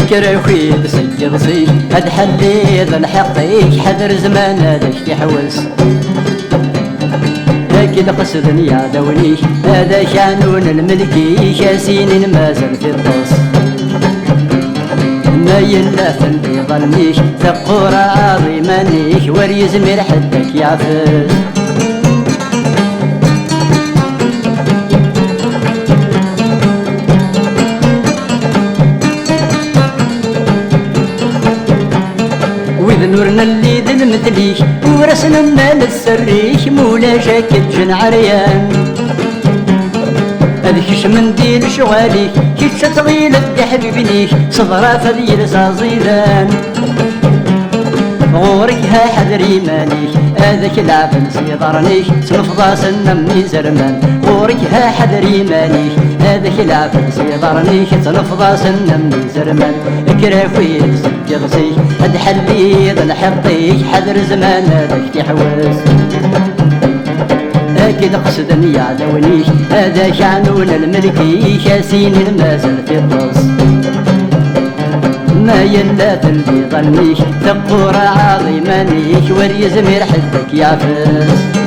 كراوي سيد صي هاد حلي ذا الحقيق حذر زمان هذاك تحوس أكيد قصدني يا دوني هذا شانون الملكي شاسين مازال في الطوس ما يلافن في ظلميش ثقورة عظيمانيش وريزمير حدك يعفس وإذ نورنا اللي ذن مثليش ورسنا مال السريش مولا شاكت جن عريان هذيك منديل شغالي كيش تغيل حبيبنيش صدرا فذيل سازيدان غورك ها حذري مانيش هذاك العفن سيضرنيش سنفضى سنمني زرمان غورك ها حذري مانيش هذاك العفن سيضرنيش سنفضى سنمني زرمان كرافي سيغسي هاد حلي ذا الحطيش حذر زمان هذاك تحوس أكيد قصدني يعدونيش هذا شعنون الملكي شاسين المازال في الطوس ما يلافن في ظنيش ثقورة عظيمانيش وريزمير حدك يعفس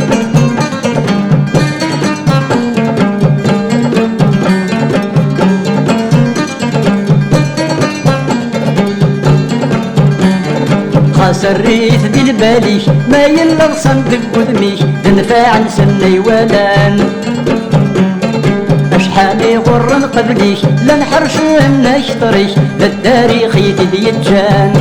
سريت دي الباليش ما يلا صندق قدميش دنفاع نسني ولان اشحالي غرن قبليش لنحرش نشتريش للتاريخ يتدي يتجان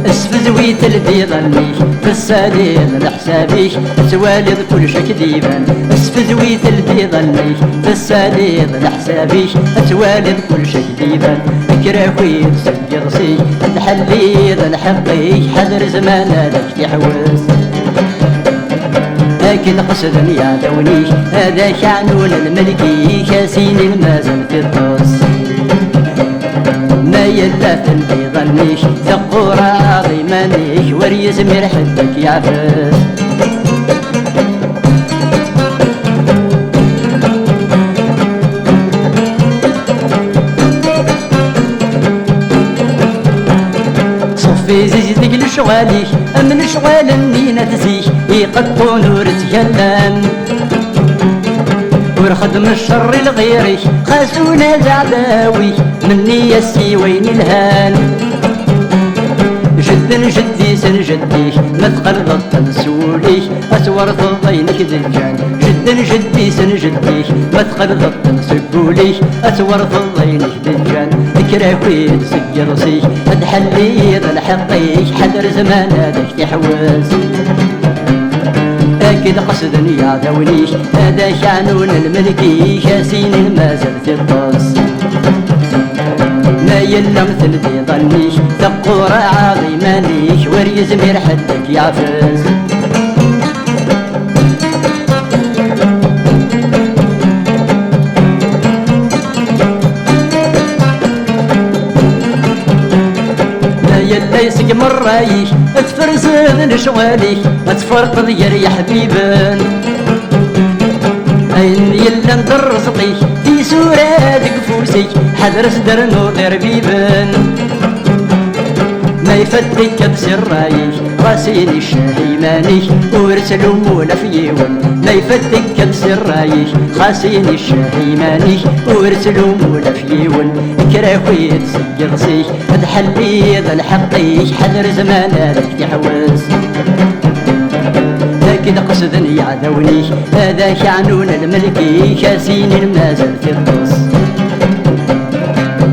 اسفزويت البيضانيش بالسالين لحسابيش سوالد كل شك ديبان اسفزويت البيضانيش بالسالين لحسابيش سوالد كل شك ديبان كراوي سيغسي الحلي ذا الحقيش حذر زمان هذاك تحوس أكيد قصدني يا دونيش هذا شعنون الملكي شاسين المازال في الطوس ما يلافن في ظنيش ثقورة عظيمانيش وريزمير حدك يعفس في زيدك لشغاليش أمن شغال النينة تزيش يقطو نور تجلان ورخدم الشر لغيريش خاسونا زعداوي مني يسي وين الهان جد جدي سن جديش مثقل ضد نسوليش أسور ضينك دجان جد جدي سن جديش مثقل ضد نسوليش أسور ضينك دجان كراوي سيرسيش هاد حلي ذا الحقيش حذر زمان هذاك تحوس أكيد قصدني يا دونيش هذا شعنون الملكي شاسين المازال في الطوس ما يلا مثل ذي ظنيش ثقورة عظيمانيش وريزمير حدك يعفس يلا يسق مرايش اتفرزن شغاليش اتفرق ضير يا حبيبان اين يلا ندر رزقيش في سورة قفوسي حذر صدر نور بيبان ما يفتك بسرايش راسيني الشاهي مانيش ورسلو مولا في يوم ما يفتك بسرايش خاسيني الشاهي مانيش ورسلو مولا في يوم كراوي تسيرسيش هاد حلي ذا الحقيش حذر زمان هذاك تحوس أكيد قصدني يعدونيش هذا شعنون الملكي شاسين المازال في الطوس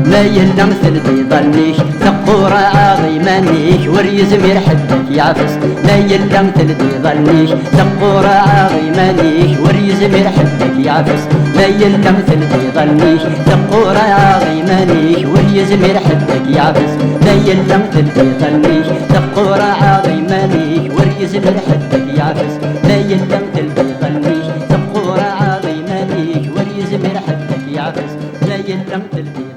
ما يلا مثل بيضانيش ثقورة عظيمانيش وريزمير حدك يعفس ما يلا مثل بيضانيش ثقورة عظيمانيش وريزمير حدك يعفس ما يلا مثل بيضانيش ثقورة عظيمانيش وريزمير حدك يعفس ما يلا مثل بيضانيش ثقورة عظيمانيش وريزمير حدك يعفس ما يلا مثل بيضانيش ثقورة عظيمانيش وريزمير حدك يعفس ما يلا مثل